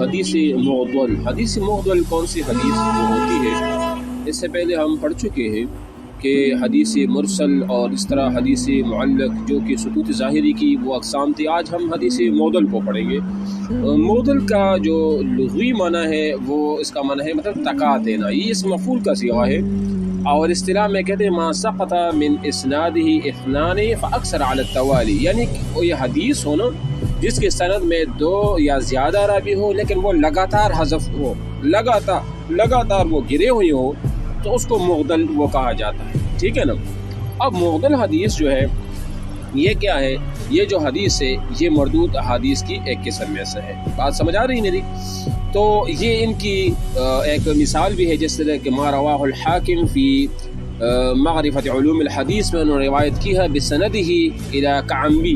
حدیث معضل. حدیث معضل کون سی حدیث جو ہوتی ہے؟ اس سے پہلے ہم پڑھ چکے ہیں کہ حدیث مرسل اور اس طرح حدیث معلق جو کہ سکوت ظاہری کی وہ اقسام تھی. آج ہم حدیث معضل کو پڑھیں گے. معضل کا جو لغوی معنی ہے وہ اس کا معنی ہے مطلب تکا دینا. یہ اس مفعول کا صیغہ ہے اور اصطلاح میں کہتے ہیں ما سقط من اسنادہ اثنان فاکثر علی التوالی، یعنی وہ یہ حدیث ہو نا جس کے سند میں دو یا زیادہ راوی ہو لیکن وہ لگاتار حذف ہو، لگاتار وہ گرے ہوئے ہو، تو اس کو معضل وہ کہا جاتا ہے. ٹھیک ہے نا. اب معضل حدیث جو ہے یہ کیا ہے؟ یہ جو حدیث ہے یہ مردود حدیث کی ایک قسم میں سے ہے. بات سمجھ آ رہی میری؟ تو یہ ان کی ایک مثال بھی ہے، جس طرح کہ ما رواہ الحاکم فی معرفت علوم الحدیث میں انہوں نے روایت کی ہے بسندہ الی کعنبی.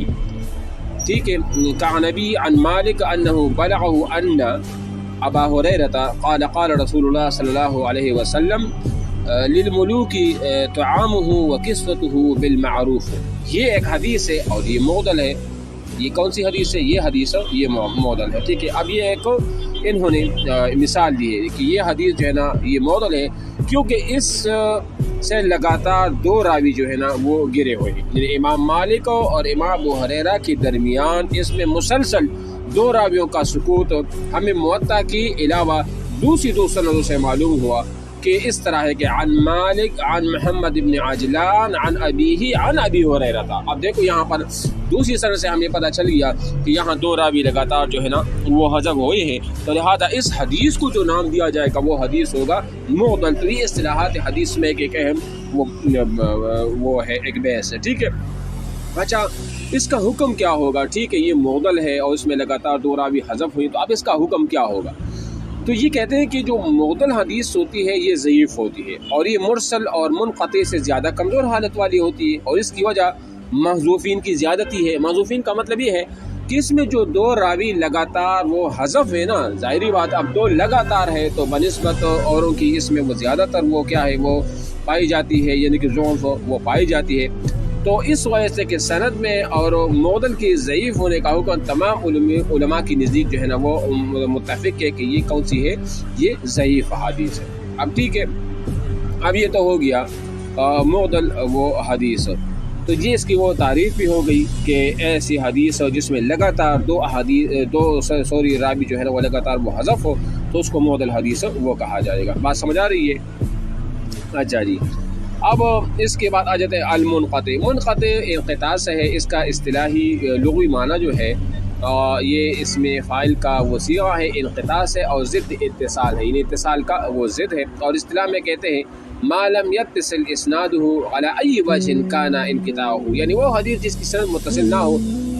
ٹھیک ہے، کعنبی عن مالک انہ بلغہ ان ابا ہریرہ قال قال رسول اللہ صلی اللہ علیہ وسلم للملوک طعامہ وکسوتہ بالمعروف. یہ ایک حدیث ہے اور یہ معضل ہے. یہ کون سی حدیث ہے؟ یہ حدیث یہ معضل ہے. ٹھیک ہے. اب یہ ایک انہوں نے مثال دی ہے کہ یہ حدیث جو ہے نا یہ معضل ہے کیونکہ اس سے لگاتار دو راوی جو ہے نا وہ گرے ہوئے ہیں. یعنی امام مالک اور امام ابو ہریرہ کے درمیان اس میں مسلسل دو راویوں کا سکوت ہمیں موطا کے علاوہ دوسری دو سندوں سے معلوم ہوا کہ اس طرح ہے کہ عن مالک عن محمد بن عجلان عن ابیہ عن ابی ہریرہ تھا. اب دیکھو یہاں پر دوسری سند سے ہمیں پتہ چل گیا کہ یہاں دو راوی لگاتار جو ہے نا وہ حذف ہوئے ہیں، تو لہذا اس حدیث کو جو نام دیا جائے گا وہ حدیث ہوگا معضل. تو یہ اصطلاحات حدیث میں ایک اہم وہ ہے ایک بحث ہے. ٹھیک ہے. اچھا، اس کا حکم کیا ہوگا؟ ٹھیک ہے، یہ معضل ہے اور اس میں لگاتار دو راوی حذف ہوئی، تو اب اس کا حکم کیا ہوگا؟ تو یہ کہتے ہیں کہ جو معضل حدیث ہوتی ہے یہ ضعیف ہوتی ہے اور یہ مرسل اور منقطع سے زیادہ کمزور حالت والی ہوتی ہے، اور اس کی وجہ محذوفین کی زیادتی ہے. محذوفین کا مطلب یہ ہے کہ اس میں جو دو راوی لگاتار وہ حذف ہے نا، ظاہری بات اب دو لگاتار ہے تو بنسبت اوروں کی اس میں وہ زیادہ تر وہ کیا ہے وہ پائی جاتی ہے، یعنی کہ ضعف وہ پائی جاتی ہے. تو اس وجہ سے کہ سند میں اور معضل کے ضعیف ہونے کا حکم تمام علماء کی نزدیک جو ہے نا وہ متفق ہے کہ یہ کون سی ہے؟ یہ ضعیف حدیث ہے. اب ٹھیک ہے، اب یہ تو ہو گیا معضل وہ حدیث. تو یہ اس کی وہ تعریف بھی ہو گئی کہ ایسی حدیث جس میں لگاتار دو راوی جو ہے نا وہ لگاتار وہ حذف ہو تو اس کو معضل حدیث وہ کہا جائے گا. بات سمجھ آ رہی ہے؟ اچھا جی. اب اس کے بعد آ جاتے ہیں المنقطع. منقطع انقطاع سے ہے. اس کا اصطلاحی لغوی معنی جو ہے یہ اس میں فاعل کا وہ صیغہ ہے انقطاع سے اور ضد اتصال ہے، یعنی اتصال کا وہ ضد ہے. اور اصطلاح میں کہتے ہیں ما لم يتصل اسناده على اي وجه كان انقطاعه، یعنی وہ حدیث جس کی سند متصل نہ ہو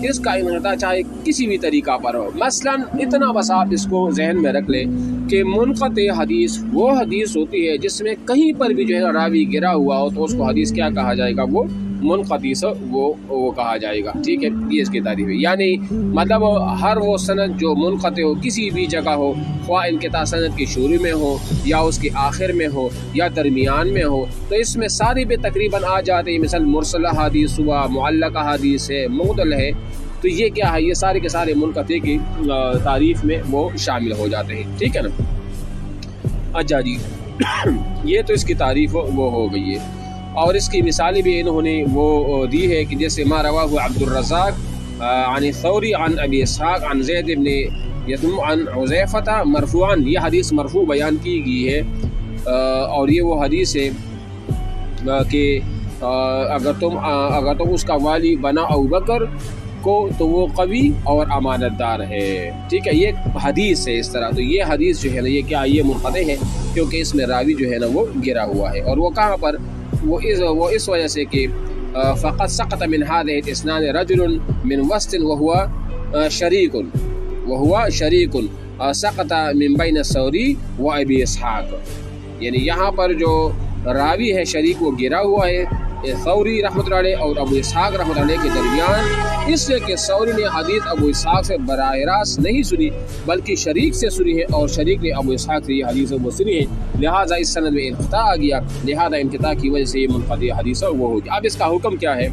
اس کا انقطاع چاہے کسی بھی طریقہ پر ہو. مثلا اتنا بس آپ اس کو ذہن میں رکھ لیں کہ منقطع حدیث وہ حدیث ہوتی ہے جس میں کہیں پر بھی جو ہے راوی گرا ہوا ہو تو اس کو حدیث کیا کہا جائے گا؟ وہ منقطع سے وہ کہا جائے گا. ٹھیک ہے، یہ اس کی تعریف ہے. یعنی مطلب ہر وہ سند جو منقطع ہو کسی بھی جگہ ہو، خواہ انقطاع سند کے شروع میں ہو یا اس کے آخر میں ہو یا درمیان میں ہو، تو اس میں ساری بھی تقریباً آ جاتے ہیں. مثلا مرسل حدیث ہوا، معلق حدیث ہے، معضل ہے، تو یہ کیا ہے؟ یہ سارے کے سارے منقطع کی تعریف میں وہ شامل ہو جاتے ہیں. ٹھیک ہے نا. اچھا جی، یہ تو اس کی تعریف وہ ہو گئی ہے. اور اس کی مثالیں بھی انہوں نے وہ دی ہے کہ جیسے ما رواہ عبد الرزاق عن الثوری عن ابی اسحاق عن زید بن یتم عن حذیفہ مرفوعا. یہ حدیث مرفوع بیان کی گئی ہے اور یہ وہ حدیث ہے کہ اگر تم اس کا والی بنا ابوبکر کو تو وہ قوی اور امانت دار ہے. ٹھیک ہے، یہ حدیث ہے اس طرح. تو یہ حدیث جو ہے نا یہ کیا؟ یہ منقطع ہے کیونکہ اس میں راوی جو ہے نا وہ گرا ہوا ہے. اور وہ کہاں پر؟ وہ اس وجہ سے کہ فقط سقط من هذه الاسناد رجل من وسط وهو شریک سقط من بین الثوری و ابی اسحاق. یعنی یہاں پر جو راوی ہے شریک وہ گرا ہوا ہے ثوری رحمۃ اللہ علیہ اور ابو اسحاق رحمۃ اللہ علیہ کے درمیان، اس لیے کہ ثوری نے حدیث ابو اسحاق سے براہ راست نہیں سنی بلکہ شریک سے سنی ہے اور شریک نے ابو اسحاق سے یہ حدیث وہ سنی ہے. لہٰذا اس سند میں انقطاع آ گیا، لہٰذا انقطاع کی وجہ سے یہ منقطع حدیث وہ ہو گیا. اب اس کا حکم کیا ہے؟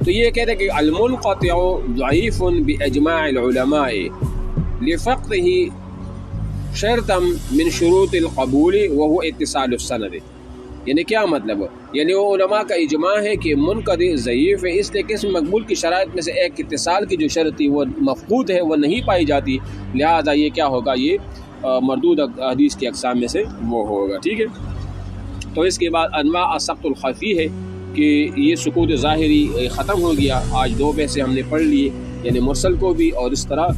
تو یہ کہتے ہیں کہ المنقطع ضعیف باجماع العلماء. لفقده شرطا من شروط القبول وهو اتصال السند. یعنی کیا مطلب ہے؟ یعنی وہ علماء کا اجماع ہے کہ منقطع ضعیف ہے، اس لیے کہ اس مقبول کی شرائط میں سے ایک اتصال کی جو شرط تھی وہ مفقود ہے، وہ نہیں پائی جاتی، لہذا یہ کیا ہوگا، یہ مردود حدیث کی اقسام میں سے وہ ہوگا. ٹھیک ہے. تو اس کے بعد انواع السقط الخفی ہے کہ یہ سقوط ظاہری ختم ہو گیا. آج دو بحثیں ہم نے پڑھ لیے، یعنی مرسل کو بھی اور اس طرح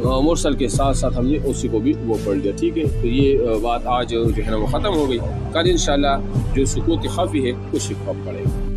مرسل کے ساتھ ساتھ ہم نے اسی کو بھی وہ پڑھ لیا. ٹھیک ہے. تو یہ بات آج جو ہے نا وہ ختم ہو گئی. کل انشاءاللہ جو سقوط خفی ہے اس کو پڑھیں گے.